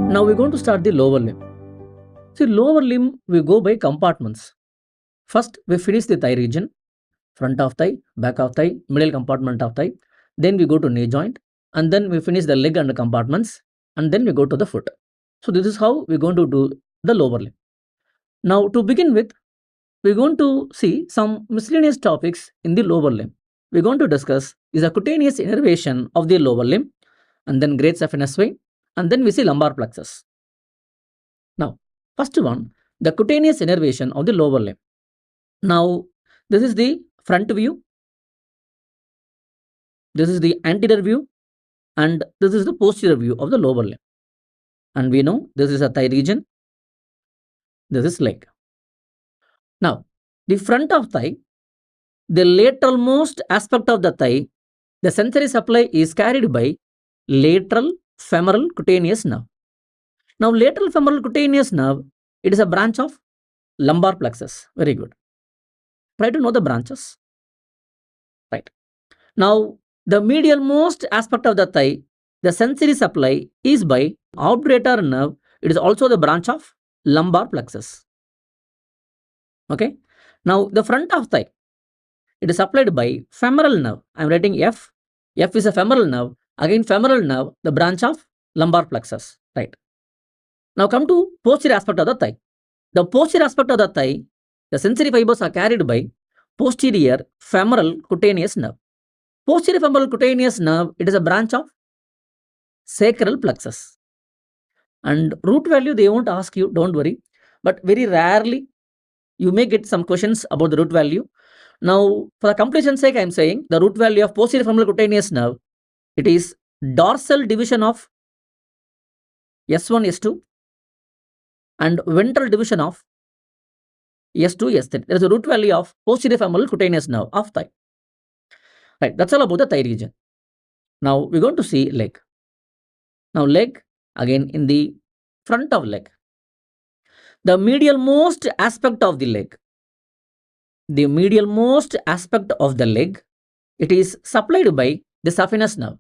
Now we're going to start the lower limb. See, lower limb, we go by compartments. First, we finish the thigh region, front of thigh, back of thigh, middle compartment of thigh. Then we go to knee joint, and then we finish the leg and the compartments, and then we go to the foot. So this is how we're going to do the lower limb. Now, to begin with, we're going to see some miscellaneous topics in the lower limb. We're going to discuss is a cutaneous innervation of the lower limb, and then great saphenous vein, and then we see lumbar plexus. Now, first one, the cutaneous innervation of the lower limb. Now, this is the front view, this is the anterior view, and this is the posterior view of the lower limb. And we know this is a thigh region, this is leg. Now, the front of thigh, the lateral most aspect of the thigh, the sensory supply is carried by lateral femoral cutaneous nerve. Now, lateral femoral cutaneous nerve, it is a branch of lumbar plexus. Very good. Try to know the branches. Right. Now, the medial most aspect of the thigh, the sensory supply is by obturator nerve. It is also the branch of lumbar plexus. Okay. Now, the front of thigh, it is supplied by femoral nerve. I am writing F. F is a femoral nerve. Again, femoral nerve, the branch of lumbar plexus. Right. Now, come to posterior aspect of the thigh. The posterior aspect of the thigh, the sensory fibers are carried by posterior femoral cutaneous nerve. Posterior femoral cutaneous nerve, it is a branch of sacral plexus. And root value, they won't ask you, don't worry. But very rarely, you may get some questions about the root value. Now, for the completion's sake, I am saying the root value of posterior femoral cutaneous nerve, it is dorsal division of S1, S2 and ventral division of S2, S3. There is a root value of posterior femoral cutaneous nerve of thigh. Right, that's all about the thigh region. Now, we're going to see leg. Now, leg, again in the front of leg. The medial most aspect of the leg. The medial most aspect of the leg, it is supplied by the saphenous nerve.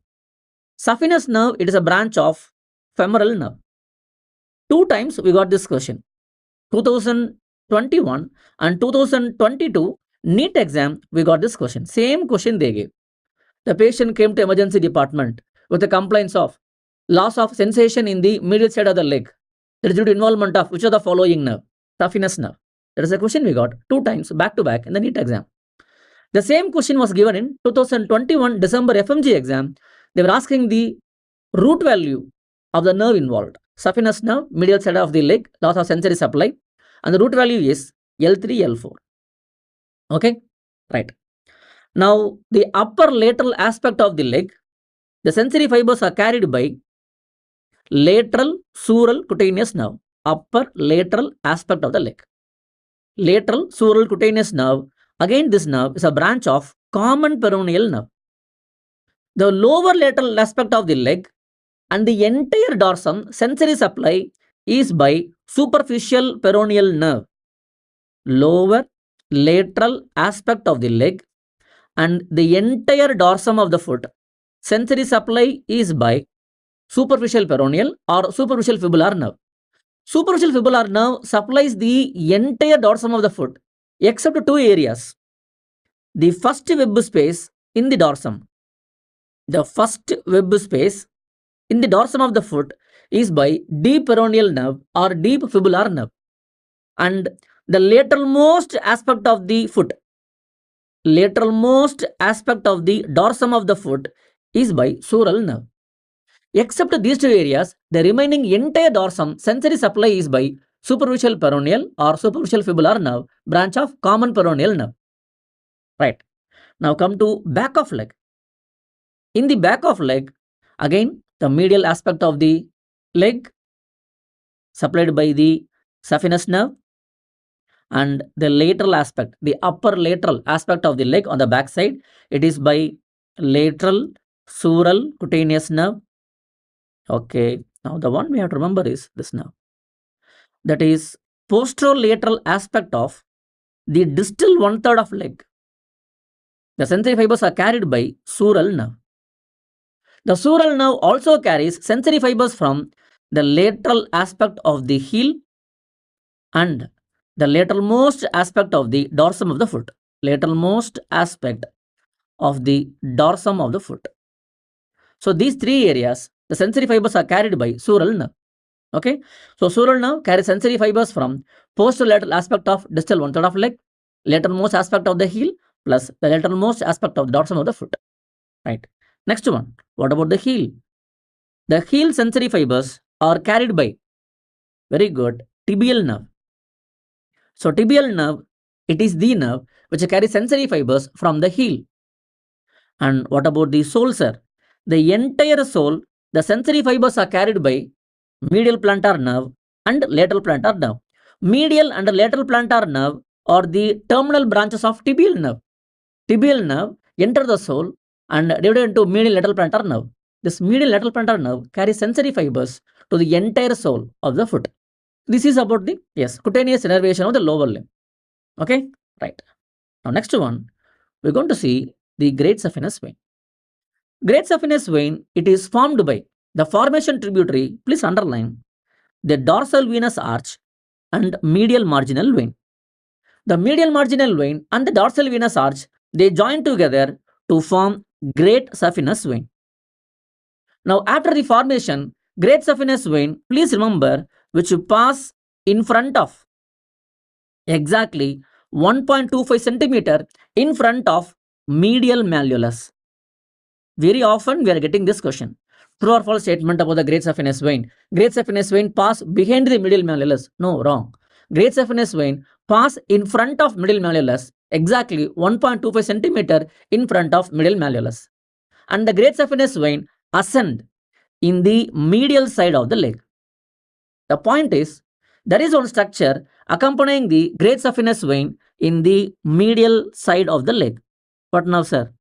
Saphenous nerve, it is a branch of femoral nerve. 2 times we got this question. 2021 and 2022 NEET exam, we got this question. Same question they gave. The patient came to emergency department with the complaints of loss of sensation in the medial side of the leg. That is due to involvement of which of the following nerve? Saphenous nerve. That is a question we got 2 times back to back in the NEET exam. The same question was given in 2021 December FMG exam. They were asking the root value of the nerve involved. Saphenous nerve, medial side of the leg, loss of sensory supply, and the root value is L3, L4. Okay, right. Now, the upper lateral aspect of the leg, the sensory fibers are carried by lateral sural cutaneous nerve. Upper lateral aspect of the leg. Lateral sural cutaneous nerve, again this nerve is a branch of common peroneal nerve. The lower lateral aspect of the leg and the entire dorsum sensory supply is by superficial peroneal nerve. Lower lateral aspect of the leg and the entire dorsum of the foot sensory supply is by superficial peroneal or superficial fibular nerve. Superficial fibular nerve supplies the entire dorsum of the foot except 2 areas. The first web space in the dorsum. The first web space in the dorsum of the foot is by deep peroneal nerve or deep fibular nerve. And the lateralmost aspect of the foot, lateralmost aspect of the dorsum of the foot is by sural nerve. Except these 2 areas, the remaining entire dorsum sensory supply is by superficial peroneal or superficial fibular nerve, branch of common peroneal nerve. Right. Now come to back of leg. In the back of leg, again the medial aspect of the leg supplied by the saphenous nerve, and the lateral aspect, the upper lateral aspect of the leg on the back side, it is by lateral sural cutaneous nerve. Okay, now the one we have to remember is this nerve. That is posterolateral aspect of the distal 1/3 of leg. The sensory fibers are carried by sural nerve. The sural nerve also carries sensory fibers from the lateral aspect of the heel and the lateralmost aspect of the dorsum of the foot. Lateralmost aspect of the dorsum of the foot. So these three areas, the sensory fibers are carried by sural nerve. Okay, so sural nerve carries sensory fibers from posterolateral aspect of distal one third of leg, lateralmost aspect of the heel, plus the lateralmost aspect of the dorsum of the foot. Right. Next one, what about the heel? The heel sensory fibers are carried by, very good, tibial nerve. So tibial nerve, it is the nerve which carries sensory fibers from the heel. And what about the sole, sir? The entire sole, the sensory fibers are carried by medial plantar nerve and lateral plantar nerve. Medial and lateral plantar nerve are the terminal branches of tibial nerve. Tibial nerve enter the sole and divided into medial lateral plantar nerve. This medial lateral plantar nerve carries sensory fibers to the entire sole of the foot. This is about the, yes, cutaneous innervation of the lower limb. Okay, right. Now next one, we're going to see the great saphenous vein. Great saphenous vein, it is formed by the formation tributary, please underline, the dorsal venous arch and medial marginal vein. The medial marginal vein and the dorsal venous arch, they join together to form great saphenous vein. Now after the formation, great saphenous vein, please remember, which pass in front of exactly 1.25 centimeter in front of medial malleolus. Very often we are getting this question. True or false statement about the great saphenous vein? Great saphenous vein pass behind the medial malleolus. No, wrong. Great saphenous vein pass in front of medial malleolus, exactly 1.25 centimeter in front of medial malleolus. And the great saphenous vein ascend in the medial side of the leg. The point is, there is one structure accompanying the great saphenous vein in the medial side of the leg. What now, sir?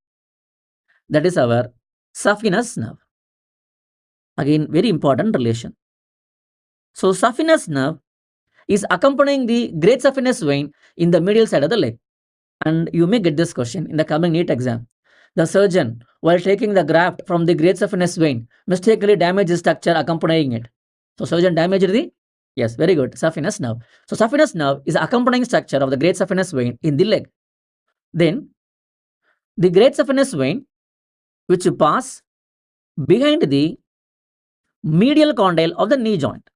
That is our saphenous nerve. Again, very important relation. So saphenous nerve is accompanying the great saphenous vein in the medial side of the leg. And you may get this question in the coming NEET exam. The surgeon, while taking the graft from the great saphenous vein, mistakenly damaged the structure accompanying it. So surgeon damaged the, yes, very good, saphenous nerve. So saphenous nerve is accompanying structure of the great saphenous vein in the leg. Then the great saphenous vein, which pass behind the medial condyle of the knee joint.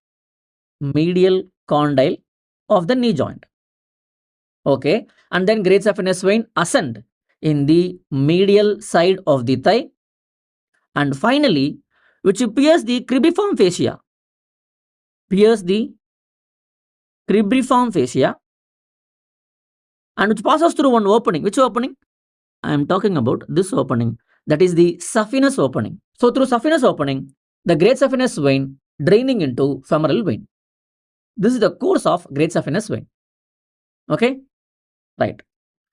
Medial condyle of the knee joint. Okay, and then great saphenous vein ascend in the medial side of the thigh, and finally, which pierce the cribriform fascia. Pierce the cribriform fascia, and which passes through one opening. Which opening? I am talking about this opening. That is the saphenous opening. So through saphenous opening, the great saphenous vein draining into femoral vein. This is the course of great saphenous vein. Okay, right.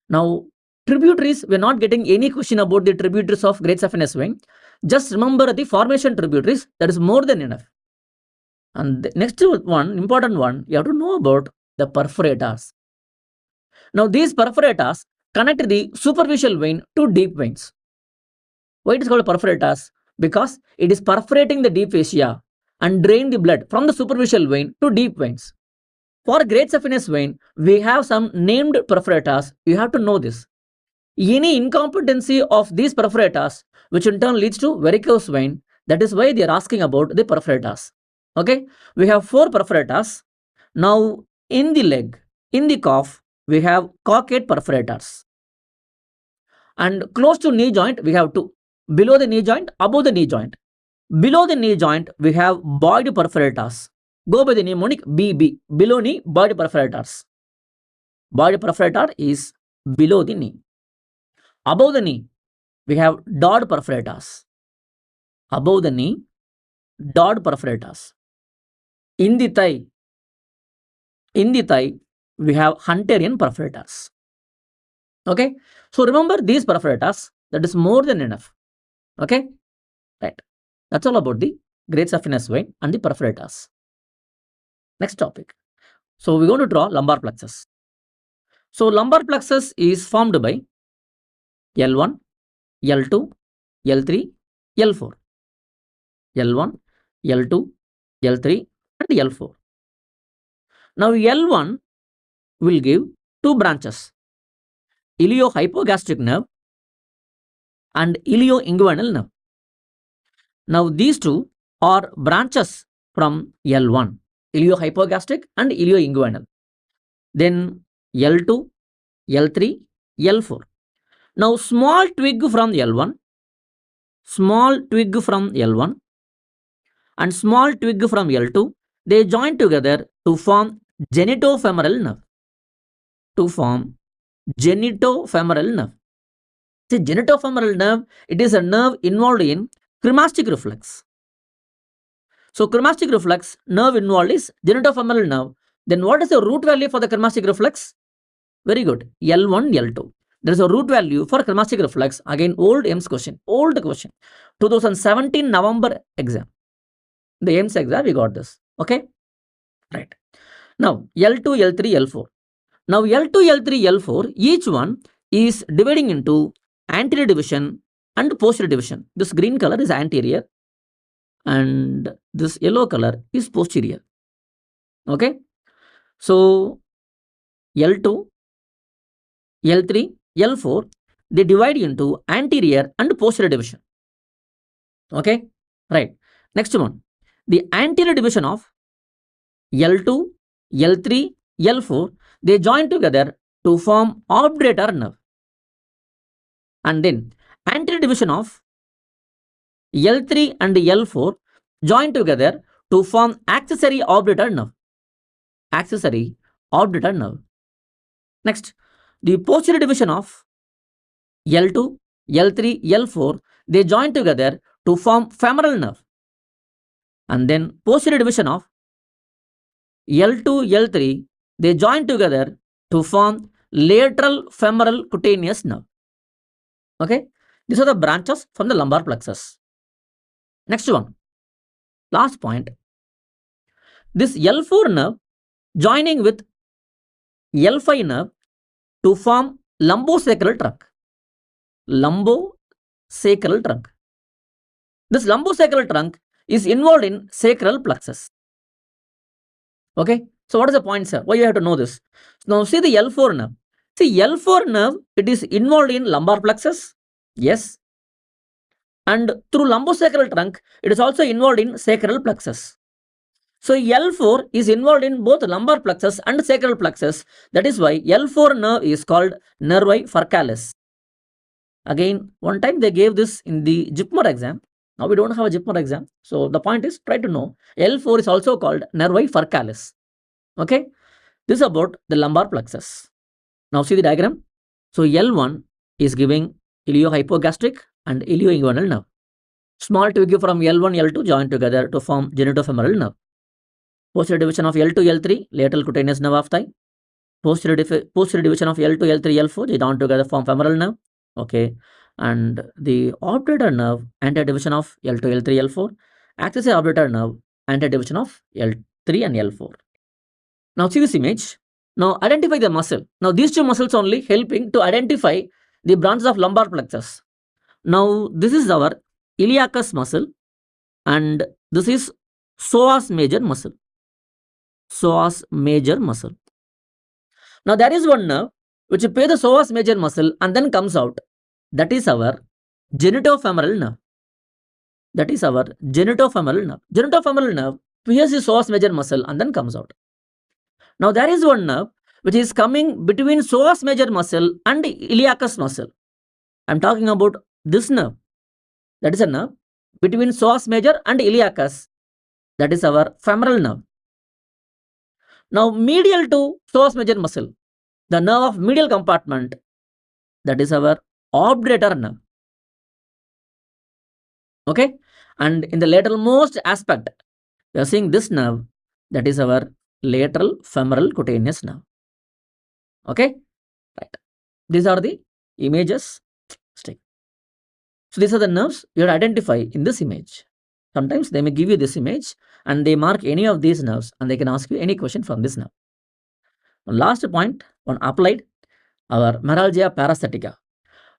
Now, tributaries, we are not getting any question about the tributaries of great saphenous vein. Just remember the formation tributaries, that is more than enough. And the next one, important one, you have to know about the perforators. Now, these perforators connect the superficial vein to deep veins. Why it is called perforators? Because it is perforating the deep fascia and drain the blood from the superficial vein to deep veins. For great saphenous vein, we have some named perforators. You have to know this. Any incompetency of these perforators, which in turn leads to varicose vein, that is why they are asking about the perforators. Okay, we have 4 perforators. Now, in the leg, in the calf, we have cockade perforators. And close to knee joint, we have 2. Below the knee joint, above the knee joint. Below the knee joint, we have boyd perforators. Go by the mnemonic BB. Below knee, boyd perforators. Boyd perforator is below the knee. Above the knee, we have Dodd perforators. Above the knee, Dodd perforators. In the thigh, we have Hunterian perforators. Okay, so remember these perforators, that is more than enough. Okay, right. That's all about the great saphenous vein and the perforators. Next topic. So we're going to draw lumbar plexus. So lumbar plexus is formed by L1, L2, L3, L4. L1, L2, L3 and L4. Now L1 will give two branches, iliohypogastric nerve and ilioinguinal nerve. Now these two are branches from L1, iliohypogastric and ilioinguinal. Then L2, L3, L4. Now small twig from L1, small twig from L1 and small twig from L2, they join together to form genitofemoral nerve. To form genitofemoral nerve. See, genitofemoral nerve, it is a nerve involved in cremastic reflex. So cremastic reflex nerve involved is genitofemoral nerve. Then what is the root value for the cremastic reflex? Very good. L1, L2. There is a root value for cremastic reflex. Again, old AIMS question. Old question. 2017 November exam. The AIMS exam, we got this. Okay? Right. Now, L2, L3, L4. Now, L2, L3, L4, each one is dividing into anterior division and posterior division. This green color is anterior and this yellow color is posterior. Okay? So, L2, L3, L4, they divide into anterior and posterior division. Okay? Right. Next one. The anterior division of L2, L3, L4, they join together to form obturator nerve. And then anterior division of L3 and L4 join together to form accessory obturator nerve. Accessory obturator nerve. Next, the posterior division of L2, L3, L4, they join together to form femoral nerve. And then posterior division of L2, L3, they join together to form lateral femoral cutaneous nerve. Okay, these are the branches from the lumbar plexus. Next one, last point. This L4 nerve joining with L5 nerve to form lumbosacral trunk. Lumbosacral trunk. This lumbosacral trunk is involved in sacral plexus. Okay, so what is the point, sir? Why you have to know this? Now see the L4 nerve. See, L4 nerve, it is involved in lumbar plexus. Yes. And through lumbosacral trunk, it is also involved in sacral plexus. So L4 is involved in both lumbar plexus and sacral plexus. That is why L4 nerve is called nervi furcalis. Again, one time they gave this in the JIPMER exam. Now we don't have a JIPMER exam. So the point is, try to know. L4 is also called nervi furcalis. Okay. This is about the lumbar plexus. Now see the diagram. So L1 is giving iliohypogastric and ilioinguinal nerve. Small twig from L1, L2 join together to form genitofemoral nerve. Posterior division of L2, L3, lateral cutaneous nerve of thigh. Posterior division of L2, L3, L4, they join together form femoral nerve. Okay. And the obturator nerve, anterior division of L2, L3, L4. Accessory obturator nerve, anterior division of L3 and L4. Now see this image. Now identify the muscle. Now these two muscles only helping to identify the branches of lumbar plexus. Now this is our iliacus muscle and this is psoas major muscle. Psoas major muscle. Now there is one nerve which pay the psoas major muscle and then comes out. That is our genitofemoral nerve. That is our genitofemoral nerve. Genitofemoral nerve pierces the psoas major muscle and then comes out. Now there is one nerve which is coming between psoas major muscle and iliacus muscle. I am talking about this nerve. That is a nerve between psoas major and iliacus. That is our femoral nerve. Now medial to psoas major muscle, the nerve of medial compartment, that is our obturator nerve. Okay, and in the lateralmost aspect, we are seeing this nerve, that is our lateral femoral cutaneous nerve. Okay, right. These are the images. Stay. So these are the nerves you have to identify in this image. Sometimes they may give you this image and they mark any of these nerves and they can ask you any question from this nerve. One last point on applied, our meralgia parasitica.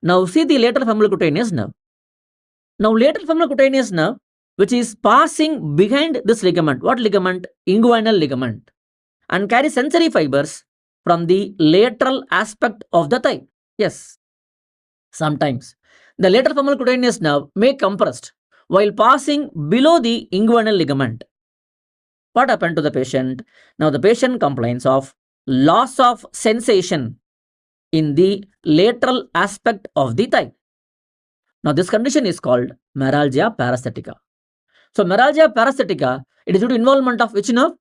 Now see the lateral femoral cutaneous nerve. Now lateral femoral cutaneous nerve, which is passing behind this ligament. What ligament? Inguinal ligament, and carry sensory fibers from the lateral aspect of the thigh. Yes, sometimes the lateral femoral cutaneous nerve may compressed while passing below the inguinal ligament. What happened to the patient? Now the patient complains of loss of sensation in the lateral aspect of the thigh. Now this condition is called meralgia parasthetica. So meralgia parasthetica, it is due to involvement of which nerve?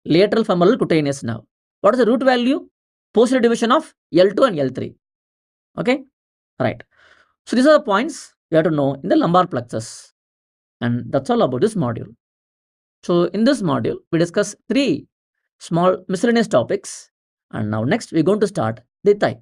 Lateral femoral cutaneous nerve. What is the root value? Posterior division of L2 and L3. Okay, right. So these are the points you have to know in the lumbar plexus, and that's all about this module. So in this module, we discuss 3 small miscellaneous topics, and now next we're going to start the thigh.